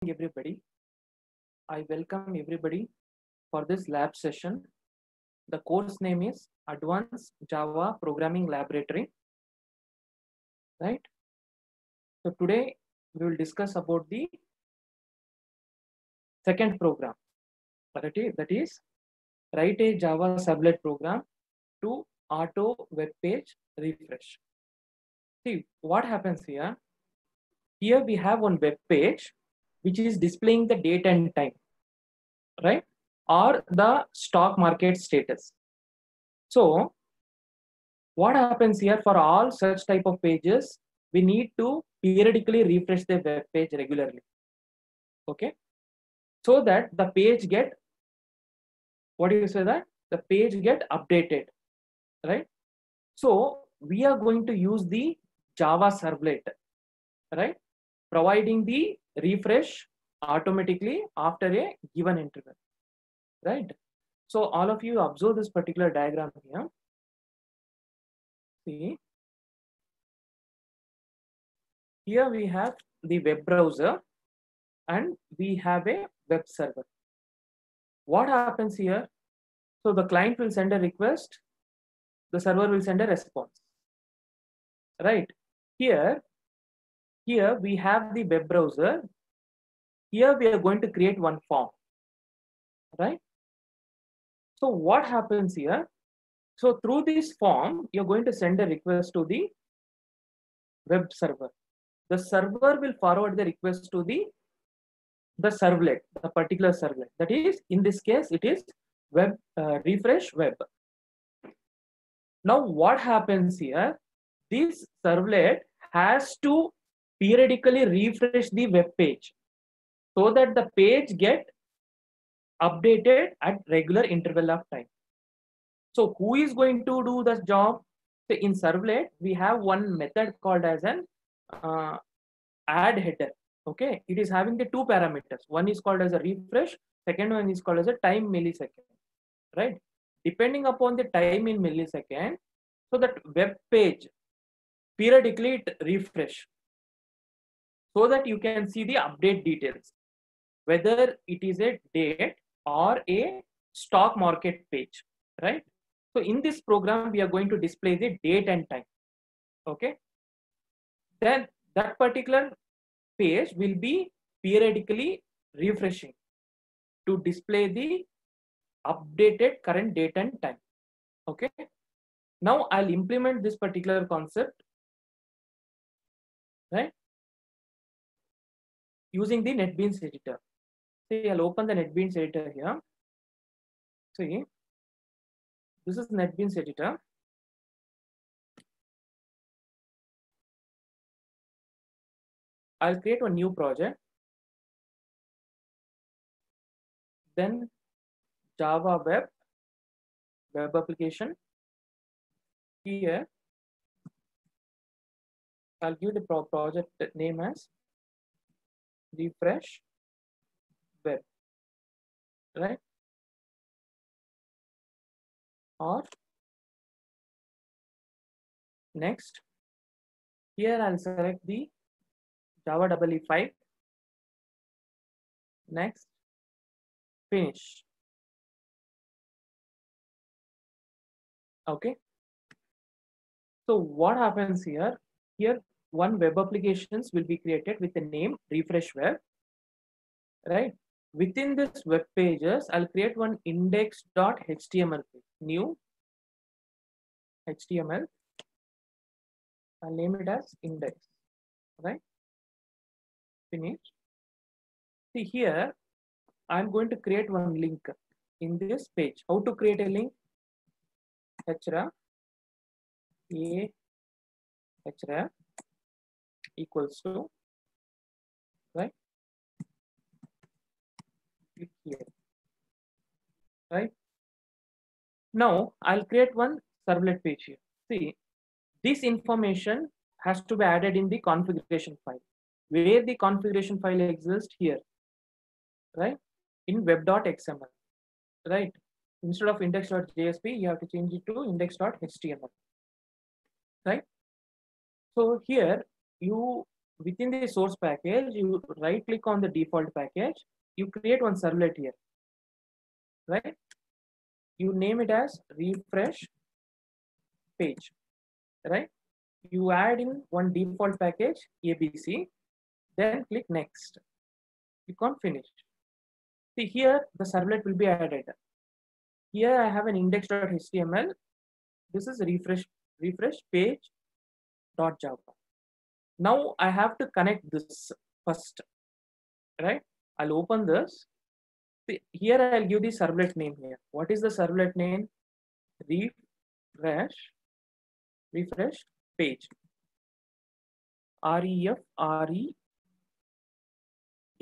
Everybody. I welcome everybody for this lab session. The course name is Advanced Java Programming Laboratory, right? So today we will discuss about the second program, that is write a Java servlet program to auto web page refresh. See what happens here. Here we have one web page which is displaying the date and time, right? Or the stock market status. So what happens here, for all such type of pages, we need to periodically refresh the web page regularly. Okay. So that the page get, what do you say, that the page get updated, right? So we are going to use the Java servlet, right? Providing the refresh automatically after a given interval, right? So all of you observe this particular diagram here. See, here we have the web browser and we have a web server. What happens here? So the client will send a request, the server will send a response, right? Here we have the web browser. Here we are going to create one form, right? So what happens here? So through this form, you're going to send a request to the web server. The server will forward the request to the servlet, the particular servlet. That is, in this case, it is web refresh web. Now what happens here? This servlet has to periodically refresh the web page so that the page get updated at regular interval of time. So who is going to do this job? So in servlet, we have one method called as an add header. Okay, it is having the two parameters. One is called as a refresh. Second one is called as a time millisecond, right? Depending upon the time in millisecond, so that web page periodically it refresh so that you can see the update details, whether it is a date or a stock market page, right? So in this program, we are going to display the date and time. Okay. Then that particular page will be periodically refreshing to display the updated current date and time. Okay. Now I'll implement this particular concept, right, using the NetBeans editor. See, I'll open the NetBeans editor here. See, this is NetBeans editor. I'll create a new project. Then Java web application. Here, I'll give the project name as refresh web, right? Or next, here I'll select the Java EE5. Next, finish. Okay. So what happens here? Here, one web applications will be created with the name refresh web, right? Within this web pages, I'll create one index.html page, new HTML. I'll name it as index, right? Finish. See here, I'm going to create one link in this page. How to create a link? href equals to, right? Click here, right? Now I'll create one servlet page here. See, this information has to be added in the configuration file. Where the configuration file exists here, right? In web.xml, right? Instead of index.jsp, you have to change it to index.html, right? So here you within the source package, you right click on the default package, you create one servlet here, right? You name it as refresh page, right? You add in one default package, ABC, then click next. Click on finish. See here, the servlet will be added. Here I have an index.html. This is refresh page dot java. Now I have to connect this first, right? I'll open this. See, here I'll give the servlet name here. What is the servlet name? Refresh page.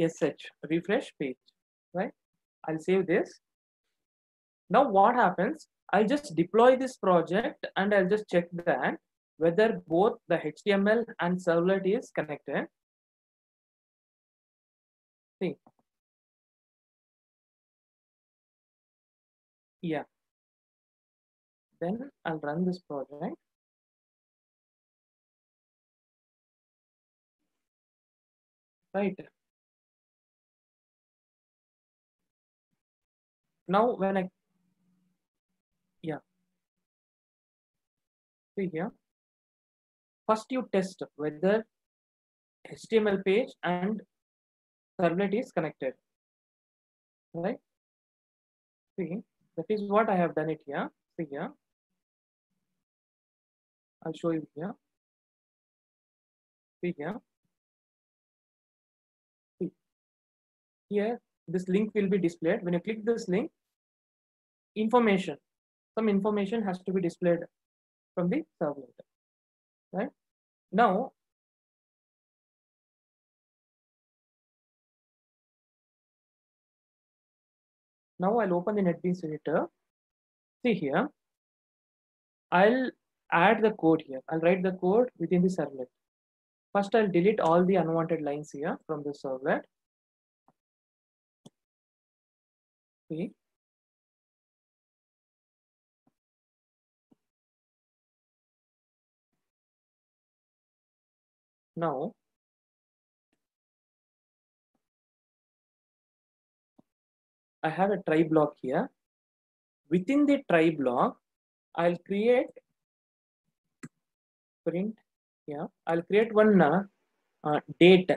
REFRESH, refresh page, right? I'll save this. Now what happens? I'll just deploy this project and I'll just check that whether both the HTML and servlet is connected. See. Yeah. Then I'll run this project. Right. Now when I, yeah, see here. First you test whether HTML page and servlet is connected, right? See, that is what I have done it here. See here. I'll show you here. See here. See. Here, this link will be displayed. When you click this link, some information has to be displayed from the servlet, right? Now, I'll open the NetBeans editor. See here, I'll add the code here. I'll write the code within the servlet. First, I'll delete all the unwanted lines here from the servlet. See. Now, I have a try block here. Within the try block, I'll create print here. I'll create one date.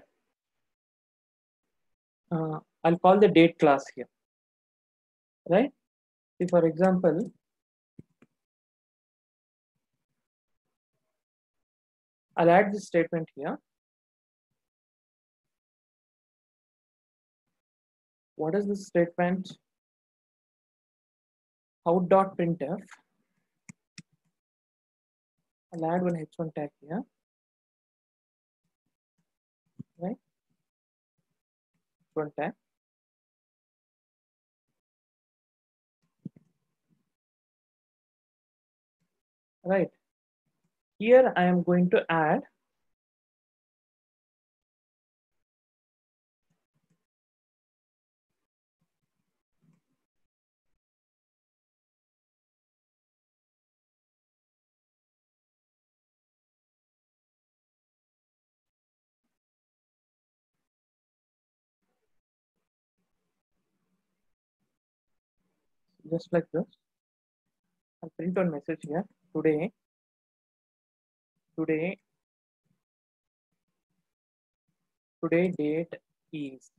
I'll call the date class here, right? See, for example, I'll add this statement here. What is this statement? Out.printf. I'll add one h1 tag here, right? H1 tag. Right. Here I am going to add just like this. I'll print one message here. Today date is,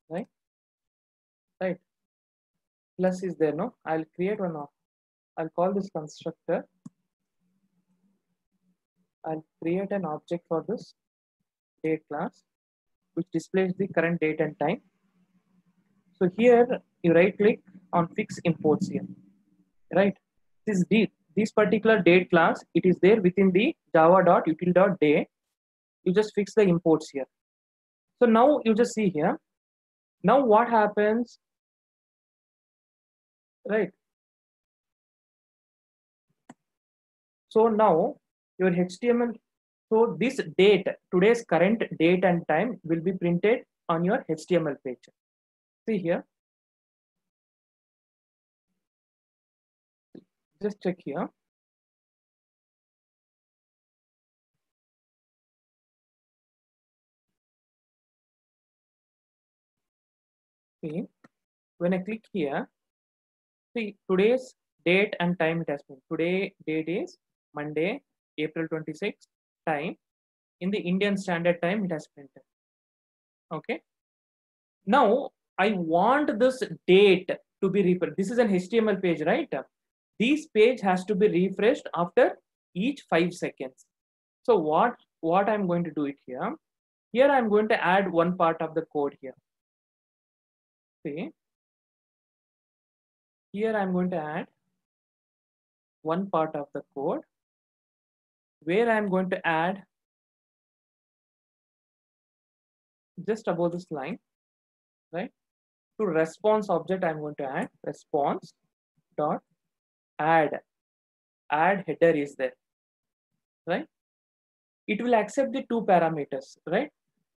right? Right. Plus is there, no? I'll create one of, I'll call this constructor. I'll create an object for this date class, which displays the current date and time. So here you right click on fix imports here, right? This particular date class, it is there within the java.util.day. You just fix the imports here. So now you just see here. Now what happens, right? So now your HTML, so this date, today's current date and time will be printed on your HTML page. See here. Just check here. See, when I click here, see today's date and time it has been. Today date is Monday, April 26th. Time in the Indian Standard Time it has printed. Okay. Now I want this date to be refreshed. This is an HTML page, right? This page has to be refreshed after each 5 seconds. So what I'm going to do it here? Here I'm going to add one part of the code here. See, here I'm going to add one part of the code where I'm going to add just above this line, right? To response object, I'm going to add response dot add header is there, right? It will accept the two parameters, right?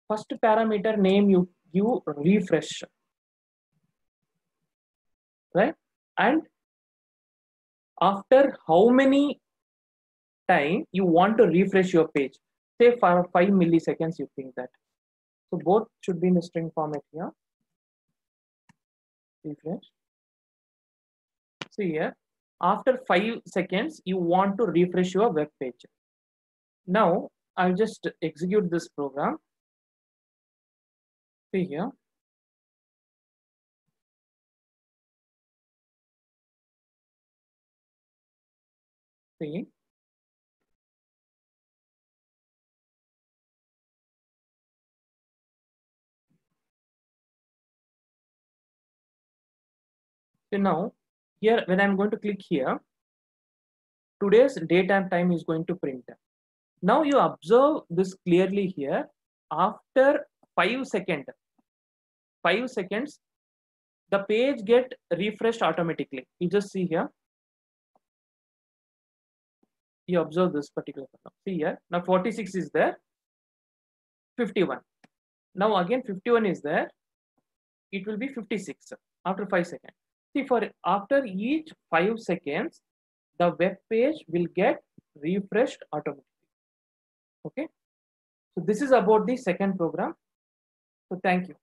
First parameter name you refresh, right? And after how many time you want to refresh your page, say for 5 milliseconds you think that. So both should be in the string format here. Refresh. See here, after 5 seconds you want to refresh your web page. Now I'll just execute this program. See here, see, so now here when I'm going to click here, today's date and time is going to print. Now you observe this clearly here. After 5 seconds, the page get refreshed automatically. You just see here. You observe this particular one. See here. Now 46 is there. 51. Now again 51 is there. It will be 56 after 5 seconds. See, for after each 5 seconds, the web page will get refreshed automatically. Okay. So this is about the second program. So thank you.